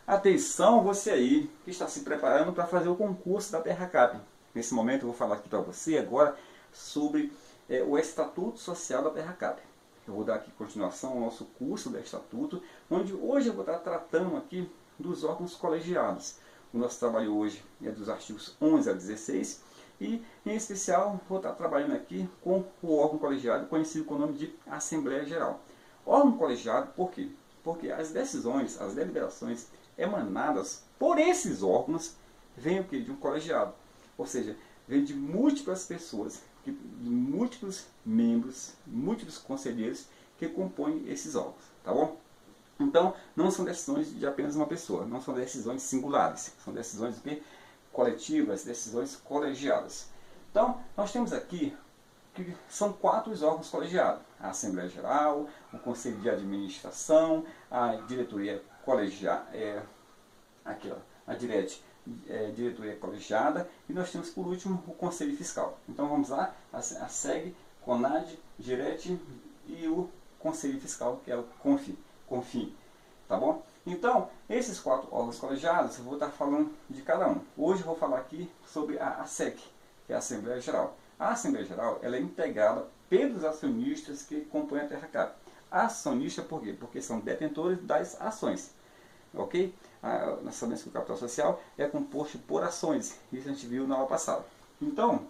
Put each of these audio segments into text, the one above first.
Atenção você aí que está se preparando para fazer o concurso da Terracap. Nesse momento eu vou falar aqui para você agora sobre o Estatuto Social da Terracap. Eu vou dar aqui continuação ao nosso curso do Estatuto, onde hoje eu vou estar tratando aqui dos órgãos colegiados. O nosso trabalho hoje é dos artigos 11 a 16 e, em especial, vou estar trabalhando aqui com o órgão colegiado, conhecido com o nome de Assembleia Geral. Órgão colegiado, por quê? Porque as decisões, as deliberações emanadas por esses órgãos vêm o quê? De um colegiado. Ou seja, vem de múltiplas pessoas, de múltiplos membros, múltiplos conselheiros que compõem esses órgãos. Tá bom? Então, não são decisões de apenas uma pessoa, não são decisões singulares, são decisões coletivas, decisões colegiadas. Então, nós temos aqui que são 4 os órgãos colegiados: a Assembleia Geral, o Conselho de Administração, a Diretoria Colegiada, a Diretoria Colegiada, e nós temos por último o Conselho Fiscal. Então vamos lá: a SEG, CONAD, GIRET e o Conselho Fiscal, que é o CONFIN. Tá bom? Então, esses 4 órgãos colegiados, eu vou estar falando de cada um. Hoje eu vou falar aqui sobre a SEG, que é a Assembleia Geral. A Assembleia Geral ela é integrada pelos acionistas que compõem a Terracap. Acionista por quê? Porque são detentores das ações. Ok? Nós sabemos que o capital social é composto por ações. Isso a gente viu na aula passada. Então,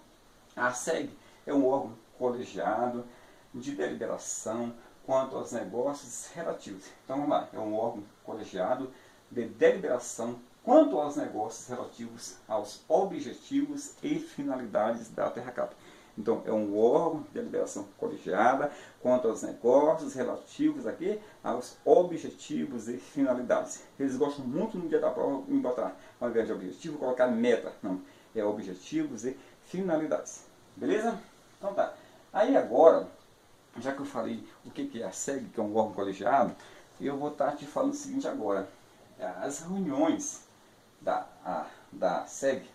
a SEG é um órgão colegiado de deliberação quanto aos negócios relativos. Então, vamos lá. É um órgão colegiado de deliberação quanto aos negócios relativos aos objetivos e finalidades da Terracap. Então, é um órgão de deliberação colegiada quanto aos negócios relativos aqui aos objetivos e finalidades. Eles gostam muito no dia da prova em botar, ao invés de objetivo, colocar meta. Não, é objetivos e finalidades. Beleza? Então tá. Aí agora, já que eu falei o que é a SEG, que é um órgão colegiado, eu vou estar te falando o seguinte agora. As reuniões da SEG,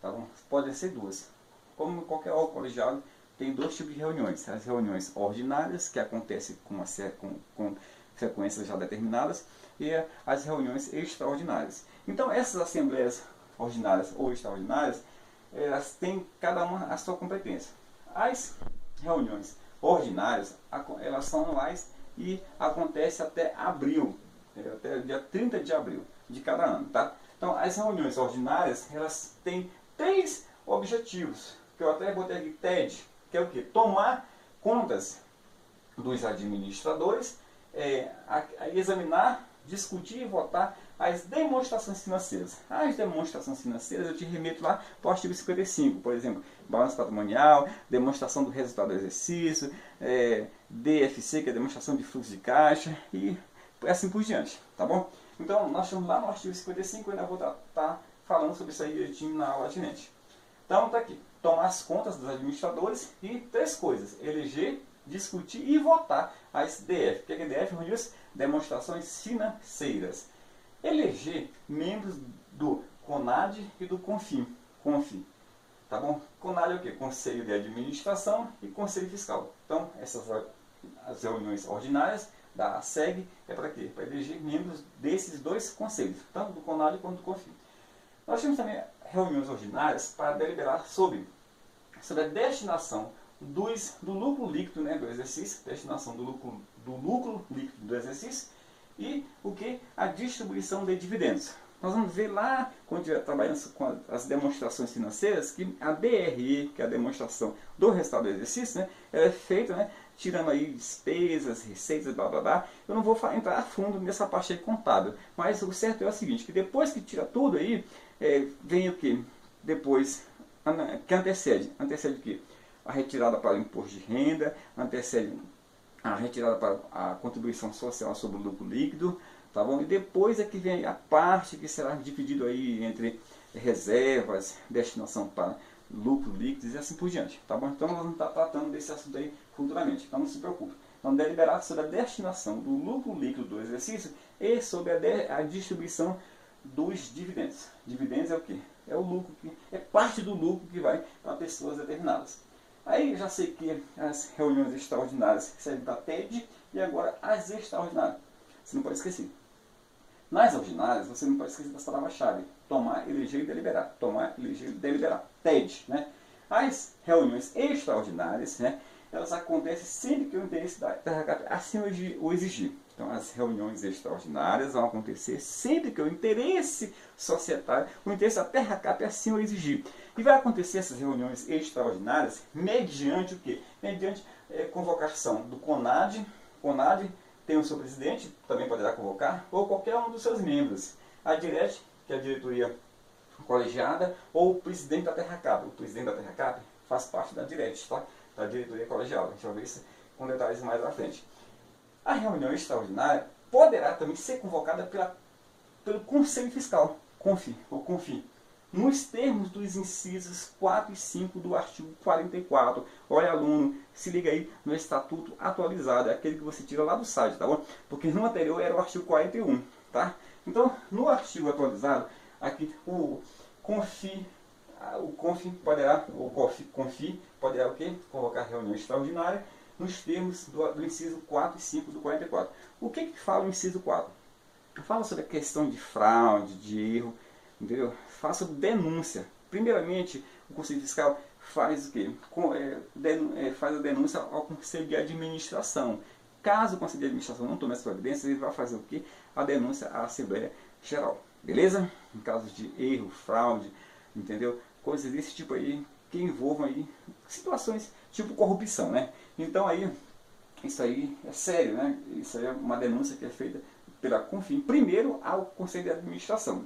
tá bom? Podem ser 2. Como qualquer órgão colegiado, tem 2 tipos de reuniões. As reuniões ordinárias, que acontecem com frequências já determinadas, e as reuniões extraordinárias. Então, essas assembleias ordinárias ou extraordinárias, elas têm cada uma a sua competência. As reuniões ordinárias, elas são anuais e acontecem até abril, até dia 30 de abril de cada ano. Tá? Então, as reuniões ordinárias, elas têm 3 objetivos, que eu até botei aqui TED, que é o que? Tomar contas dos administradores, examinar, discutir e votar as demonstrações financeiras. As demonstrações financeiras eu te remeto lá para o artigo 55, por exemplo, balanço patrimonial, demonstração do resultado do exercício, DFC, que é demonstração de fluxo de caixa, e assim por diante, tá bom? Então, nós estamos lá no artigo 55, eu ainda vou estar falando sobre isso aí direitinho na aula adiante. Então, está aqui: tomar as contas dos administradores e 3 coisas: eleger, discutir e votar as DF. O que é DF? Reuniões, demonstrações financeiras. Eleger membros do CONAD e do CONFIN. Tá bom? CONAD é o quê? Conselho de Administração e Conselho Fiscal. Então, as reuniões ordinárias da SEG é para quê? Para eleger membros desses 2 conselhos, tanto do CONAD quanto do CONFIN. Nós temos também reuniões ordinárias para deliberar sobre a destinação do lucro líquido, né, do exercício, destinação do lucro líquido do exercício, e o que? A distribuição de dividendos. Nós vamos ver lá, quando estiver trabalhando com as demonstrações financeiras, que a DRE, que é a demonstração do resultado do exercício, né, ela é feita, né, tirando aí despesas, receitas, blá blá blá. Eu não vou entrar a fundo nessa parte aí contábil, mas o certo é o seguinte, que depois que tira tudo aí, vem o que? Depois, que antecede o que? A retirada para o imposto de renda, antecede a retirada para a contribuição social sobre o lucro líquido, tá bom? E depois é que vem a parte que será dividido aí entre reservas, destinação para lucro líquido e assim por diante, tá bom? Então nós vamos estar tratando desse assunto aí futuramente, então não se preocupe. Então, deliberar sobre a destinação do lucro líquido do exercício e sobre a distribuição dos dividendos. Dividendos é o quê? É o lucro, é parte do lucro que vai para pessoas determinadas. Aí já sei que as reuniões extraordinárias servem para TED e agora as extraordinárias. Você não pode esquecer. Nas ordinárias, você não pode esquecer das palavras-chave. Tomar, eleger e deliberar. Tomar, eleger e deliberar. TED, né? As reuniões extraordinárias, né, elas acontecem sempre que o interesse da TRCAP assim o exigir. Então, as reuniões extraordinárias vão acontecer sempre que o interesse societário, o interesse da TRCAP assim o exigir. E vai acontecer essas reuniões extraordinárias mediante o quê? Mediante convocação do CONAD. CONAD tem o seu presidente, também poderá convocar, ou qualquer um dos seus membros. A DIRET, que é a diretoria colegiada, ou o presidente da TRCAP. O presidente da TRCAP faz parte da DIRET, tá? Da diretoria colegiada. A gente vai ver isso com detalhes mais à frente. A reunião extraordinária poderá também ser convocada pelo Conselho Fiscal, CONFI, nos termos dos incisos 4 e 5 do artigo 44. Olha, aluno, se liga aí no estatuto atualizado, é aquele que você tira lá do site, tá bom? Porque no anterior era o artigo 41, tá? Então, no artigo atualizado, aqui o CONFI poderá o quê? Convocar reunião extraordinária nos termos do inciso 4 e 5 do 44. O que fala o inciso 4? Fala sobre a questão de fraude, de erro, entendeu? Fala sobre denúncia. Primeiramente, o Conselho Fiscal faz o quê? Faz a denúncia ao Conselho de Administração. Caso o Conselho de Administração não tome as providências, ele vai fazer o quê? A denúncia à Assembleia Geral. Beleza? Em casos de erro, fraude, entendeu? Coisas desse tipo aí que envolvam aí situações tipo corrupção, né? Então aí, isso aí é sério, né? Isso aí é uma denúncia que é feita pela CONFI, primeiro ao Conselho de Administração.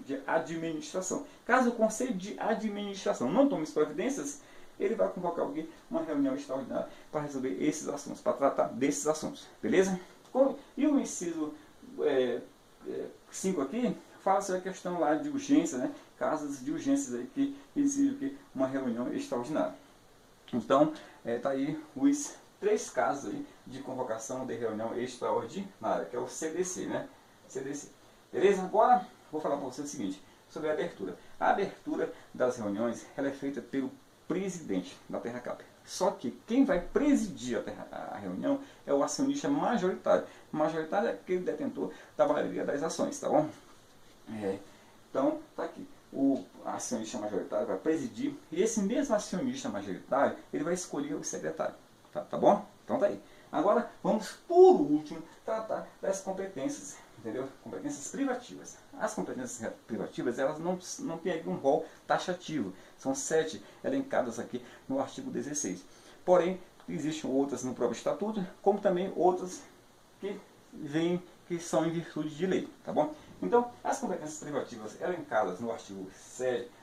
Caso o Conselho de Administração não tome as providências, ele vai convocar alguém, uma reunião extraordinária para resolver esses assuntos, para tratar desses assuntos, beleza? E o inciso 5 aqui fala sobre a questão lá de urgência, né? Casos de urgências aí que exigem uma reunião extraordinária. Então, tá aí os 3 casos aí de convocação de reunião extraordinária, que é o CDC, né? CDC. Beleza? Agora, vou falar para você o seguinte, sobre a abertura. A abertura das reuniões, ela é feita pelo presidente da TRCAP. Só que quem vai presidir a reunião é o acionista majoritário. Majoritário é aquele detentor da maioria das ações, tá bom? Então, tá aqui. O acionista majoritário vai presidir e esse mesmo acionista majoritário, ele vai escolher o secretário. Tá bom? Então tá aí. Agora, vamos, por último, tratar das competências, entendeu? Competências privativas. As competências privativas, elas não têm aqui um rol taxativo. São 7 elencadas aqui no artigo 16. Porém, existem outras no próprio estatuto, como também outras que são em virtude de lei, tá bom? Então, as competências privativas elencadas no artigo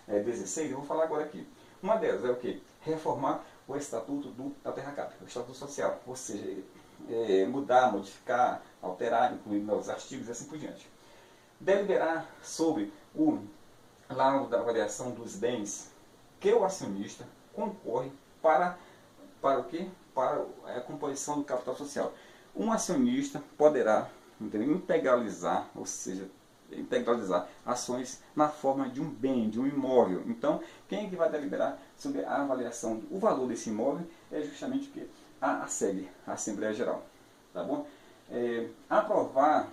16, eu vou falar agora aqui. Uma delas é o quê? Reformar o estatuto da TRCAP, o estatuto social, ou seja, mudar, modificar, alterar, incluir novos artigos e assim por diante. Deliberar sobre o laudo da avaliação dos bens que o acionista concorre para o quê? Para a composição do capital social. Um acionista poderá, entendeu, integralizar, ou seja, integralizar ações na forma de um bem, de um imóvel. Então, quem é que vai deliberar sobre a avaliação do valor desse imóvel é justamente o que? A SEG, a Assembleia Geral. Tá bom? Aprovar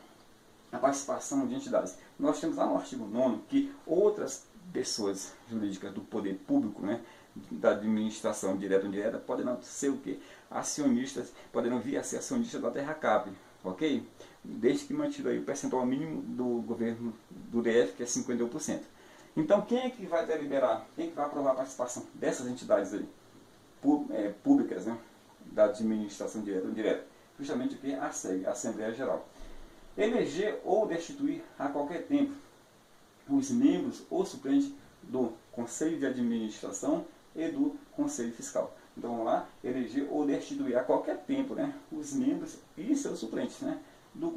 a participação de entidades. Nós temos lá no artigo 9º que outras pessoas jurídicas do poder público, né, da administração direta ou indireta, poderão ser o quê? Acionistas, poderão vir a ser acionistas da TRCAP. Ok? Desde que mantido aí o percentual mínimo do governo do DF, que é 51%. Então, quem é que vai deliberar? Quem é que vai aprovar a participação dessas entidades aí, públicas, né, da administração direta ou indireta? Justamente o que? A SEG, a Assembleia Geral. Eleger ou destituir a qualquer tempo os membros ou suplentes do Conselho de Administração e do Conselho Fiscal. Então vamos lá, eleger ou destituir a qualquer tempo, né, os membros e seus suplentes, né, do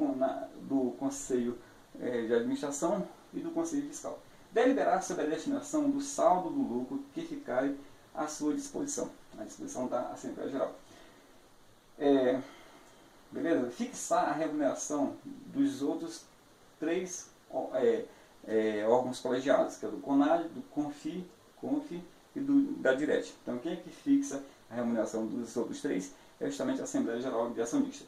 Conselho de Administração e do Conselho Fiscal. Deliberar sobre a destinação do saldo do lucro que ficarem à sua disposição, à disposição da Assembleia Geral. Beleza? Fixar a remuneração dos outros 3 órgãos colegiados, que é do CONAD, do CONFI e da DIRET. Então, quem é que fixa a remuneração dos outros 3 é justamente a Assembleia Geral de Acionistas.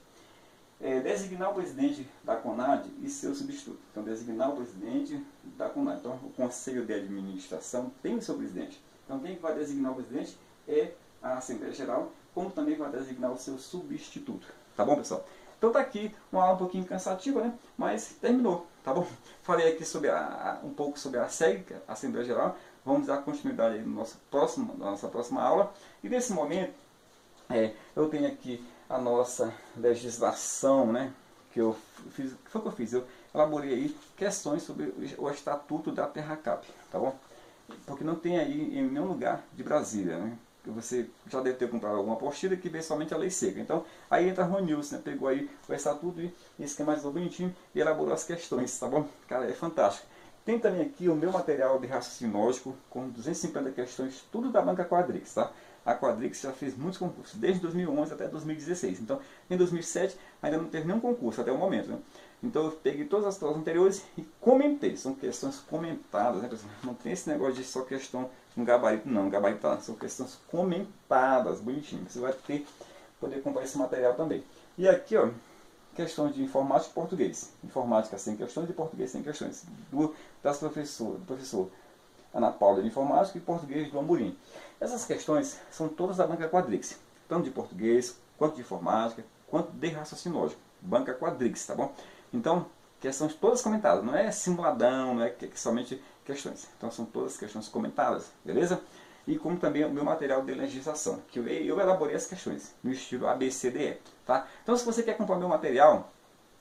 designar o presidente da CONAD e seu substituto. Então, designar o presidente da CONAD. Então, o Conselho de Administração tem o seu presidente. Então, quem vai designar o presidente é a Assembleia Geral, como também vai designar o seu substituto. Tá bom, pessoal? Então, tá aqui uma aula um pouquinho cansativa, né? Mas terminou, tá bom? Falei aqui sobre um pouco sobre a SEG, a Assembleia Geral. Vamos dar continuidade aí na nossa próxima aula. E nesse momento, eu tenho aqui a nossa legislação, né? Que eu fiz, que foi o que eu fiz? Eu elaborei aí questões sobre o Estatuto da Terracap, tá bom? Porque não tem aí em nenhum lugar de Brasília, né? Você já deve ter comprado alguma apostila que vê somente a lei seca. Então, aí entra a Ronilson, né? Pegou aí o Estatuto e esquematizou bonitinho e elaborou as questões, tá bom? Cara, é fantástico. Tem também aqui o meu material de raciocínio lógico com 250 questões, tudo da banca Quadrix, tá? A Quadrix já fez muitos concursos, desde 2011 até 2016. Então, em 2007 ainda não teve nenhum concurso até o momento, né? Então, eu peguei todas as provas anteriores e comentei. São questões comentadas, né, pessoal? Não tem esse negócio de só questão com gabarito, não. Gabarito tá, são questões comentadas, bonitinho. Você vai poder comprar esse material também. E aqui, ó, questões de informática e português. Informática sem questões e português sem questões. Do professor Ana Paula de Informática e português do Amorim. Essas questões são todas da banca Quadrix. Tanto de português, quanto de informática, quanto de raciocínio lógico. Banca Quadrix, tá bom? Então, questões todas comentadas. Não é simuladão, não é somente questões. Então, são todas questões comentadas, beleza? E como também o meu material de legislação, que eu elaborei as questões no estilo ABCDE, tá? Então, se você quer comprar meu material,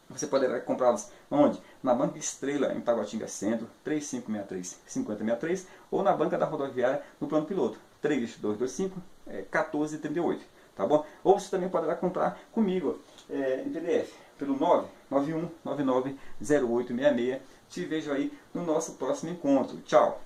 você poderá comprá-los onde? Na Banca Estrela, em Taguatinga Centro, 3563-5063, ou na Banca da Rodoviária, no Plano Piloto, 3225-1438, tá bom? Ou você também poderá comprar comigo em PDF, pelo 991990866. Te vejo aí no nosso próximo encontro. Tchau!